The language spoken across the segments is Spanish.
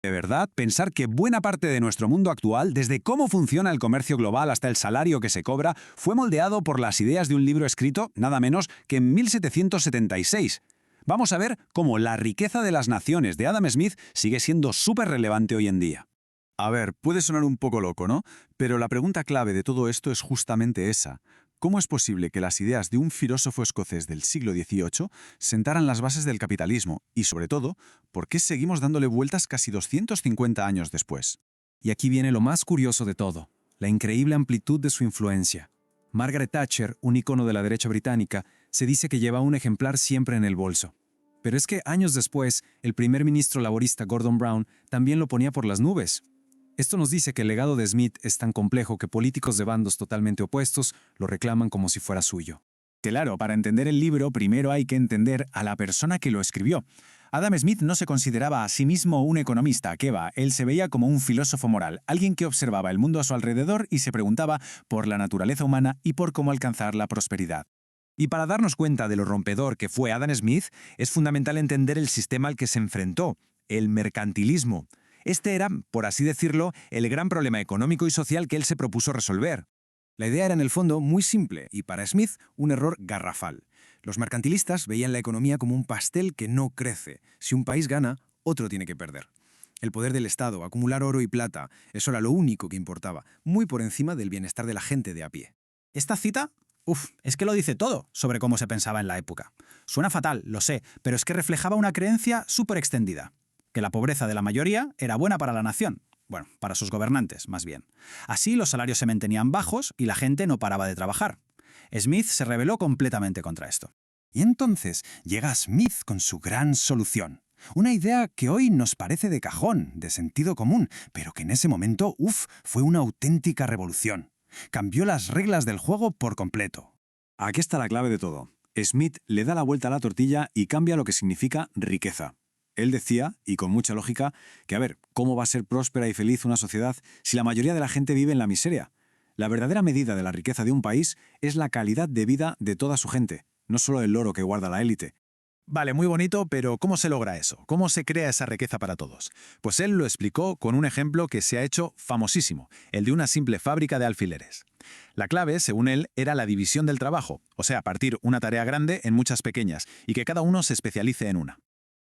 De verdad, pensar que buena parte de nuestro mundo actual, desde cómo funciona el comercio global hasta el salario que se cobra, fue moldeado por las ideas de un libro escrito, nada menos que en 1776. Vamos a ver cómo La riqueza de las naciones de Adam Smith sigue siendo súper relevante hoy en día. A ver, puede sonar un poco loco, ¿no? Pero la pregunta clave de todo esto es justamente esa. ¿Cómo es posible que las ideas de un filósofo escocés del siglo XVIII sentaran las bases del capitalismo? Y sobre todo, ¿por qué seguimos dándole vueltas casi 250 años después? Y aquí viene lo más curioso de todo, la increíble amplitud de su influencia. Margaret Thatcher, un ícono de la derecha británica, se dice que lleva un ejemplar siempre en el bolso. Pero es que años después, el primer ministro laborista Gordon Brown también lo ponía por las nubes. Esto nos dice que el legado de Smith es tan complejo que políticos de bandos totalmente opuestos lo reclaman como si fuera suyo. Claro, para entender el libro, primero hay que entender a la persona que lo escribió. Adam Smith no se consideraba a sí mismo un economista, ¿qué va? Él se veía como un filósofo moral, alguien que observaba el mundo a su alrededor y se preguntaba por la naturaleza humana y por cómo alcanzar la prosperidad. Y para darnos cuenta de lo rompedor que fue Adam Smith, es fundamental entender el sistema al que se enfrentó, el mercantilismo. Este era, por así decirlo, el gran problema económico y social que él se propuso resolver. La idea era en el fondo muy simple y para Smith un error garrafal. Los mercantilistas veían la economía como un pastel que no crece. Si un país gana, otro tiene que perder. El poder del Estado, acumular oro y plata, eso era lo único que importaba, muy por encima del bienestar de la gente de a pie. Esta cita, es que lo dice todo sobre cómo se pensaba en la época. Suena fatal, lo sé, pero es que reflejaba una creencia súper extendida. Que la pobreza de la mayoría era buena para la nación. Bueno, para sus gobernantes, más bien. Así los salarios se mantenían bajos y la gente no paraba de trabajar. Smith se rebeló completamente contra esto. Y entonces llega Smith con su gran solución. Una idea que hoy nos parece de cajón, de sentido común, pero que en ese momento, fue una auténtica revolución. Cambió las reglas del juego por completo. Aquí está la clave de todo. Smith le da la vuelta a la tortilla y cambia lo que significa riqueza. Él decía, y con mucha lógica, que ¿cómo va a ser próspera y feliz una sociedad si la mayoría de la gente vive en la miseria? La verdadera medida de la riqueza de un país es la calidad de vida de toda su gente, no solo el oro que guarda la élite. Vale, muy bonito, pero ¿cómo se logra eso? ¿Cómo se crea esa riqueza para todos? Pues él lo explicó con un ejemplo que se ha hecho famosísimo, el de una simple fábrica de alfileres. La clave, según él, era la división del trabajo, o sea, partir una tarea grande en muchas pequeñas y que cada uno se especialice en una.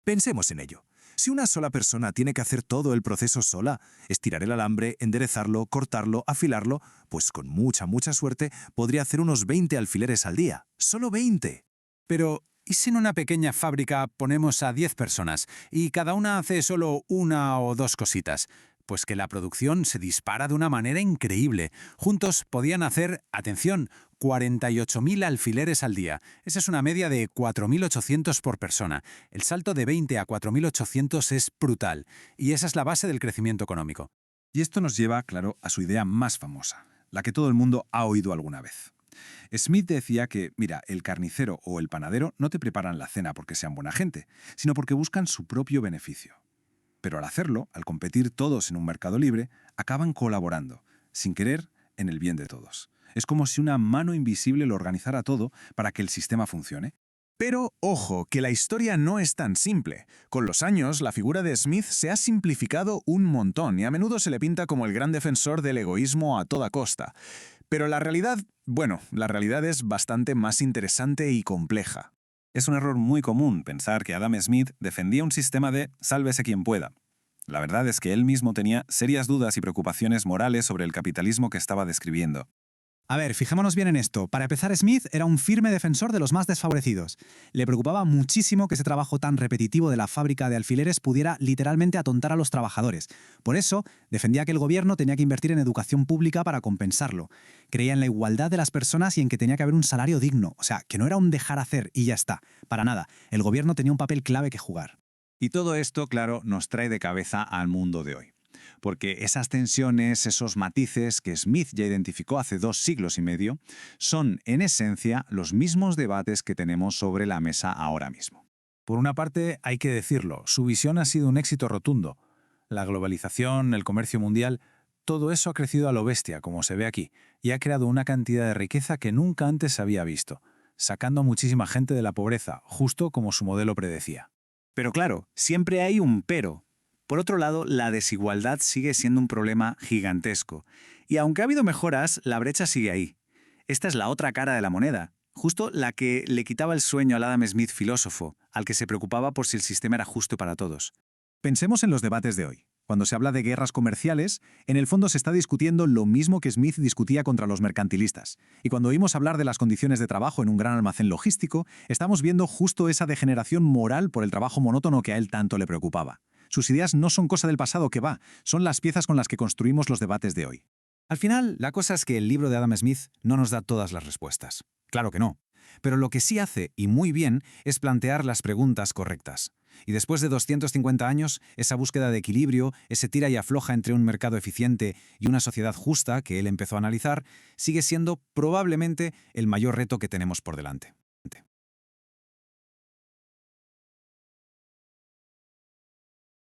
Pensemos en ello. Si una sola persona tiene que hacer todo el proceso sola, estirar el alambre, enderezarlo, cortarlo, afilarlo, pues con mucha suerte podría hacer unos 20 alfileres al día. ¡Solo 20! Pero, ¿y si en una pequeña fábrica ponemos a 10 personas y cada una hace solo una o dos cositas? Pues que la producción se dispara de una manera increíble. Juntos podían hacer, atención, 48.000 alfileres al día. Esa es una media de 4.800 por persona. El salto de 20 a 4.800 es brutal. Y esa es la base del crecimiento económico. Y esto nos lleva, claro, a su idea más famosa, la que todo el mundo ha oído alguna vez. Smith decía que, el carnicero o el panadero no te preparan la cena porque sean buena gente, sino porque buscan su propio beneficio. Pero al hacerlo, al competir todos en un mercado libre, acaban colaborando, sin querer, en el bien de todos. Es como si una mano invisible lo organizara todo para que el sistema funcione. Pero, ojo, que la historia no es tan simple. Con los años, la figura de Smith se ha simplificado un montón y a menudo se le pinta como el gran defensor del egoísmo a toda costa. Pero la realidad es bastante más interesante y compleja. Es un error muy común pensar que Adam Smith defendía un sistema de sálvese quien pueda. La verdad es que él mismo tenía serias dudas y preocupaciones morales sobre el capitalismo que estaba describiendo. A ver, fijémonos bien en esto. Para empezar, Smith era un firme defensor de los más desfavorecidos. Le preocupaba muchísimo que ese trabajo tan repetitivo de la fábrica de alfileres pudiera literalmente atontar a los trabajadores. Por eso, defendía que el gobierno tenía que invertir en educación pública para compensarlo. Creía en la igualdad de las personas y en que tenía que haber un salario digno. O sea, que no era un dejar hacer y ya está. Para nada. El gobierno tenía un papel clave que jugar. Y todo esto, claro, nos trae de cabeza al mundo de hoy. Porque esas tensiones, esos matices que Smith ya identificó hace 2 siglos y medio, son, en esencia, los mismos debates que tenemos sobre la mesa ahora mismo. Por una parte, hay que decirlo, su visión ha sido un éxito rotundo. La globalización, el comercio mundial, todo eso ha crecido a lo bestia, como se ve aquí, y ha creado una cantidad de riqueza que nunca antes se había visto, sacando a muchísima gente de la pobreza, justo como su modelo predecía. Pero claro, siempre hay un pero. Por otro lado, la desigualdad sigue siendo un problema gigantesco. Y aunque ha habido mejoras, la brecha sigue ahí. Esta es la otra cara de la moneda, justo la que le quitaba el sueño al Adam Smith filósofo, al que se preocupaba por si el sistema era justo para todos. Pensemos en los debates de hoy. Cuando se habla de guerras comerciales, en el fondo se está discutiendo lo mismo que Smith discutía contra los mercantilistas. Y cuando oímos hablar de las condiciones de trabajo en un gran almacén logístico, estamos viendo justo esa degeneración moral por el trabajo monótono que a él tanto le preocupaba. Sus ideas no son cosa del pasado que va, son las piezas con las que construimos los debates de hoy. Al final, la cosa es que el libro de Adam Smith no nos da todas las respuestas. Claro que no. Pero lo que sí hace, y muy bien, es plantear las preguntas correctas. Y después de 250 años, esa búsqueda de equilibrio, ese tira y afloja entre un mercado eficiente y una sociedad justa que él empezó a analizar, sigue siendo probablemente el mayor reto que tenemos por delante.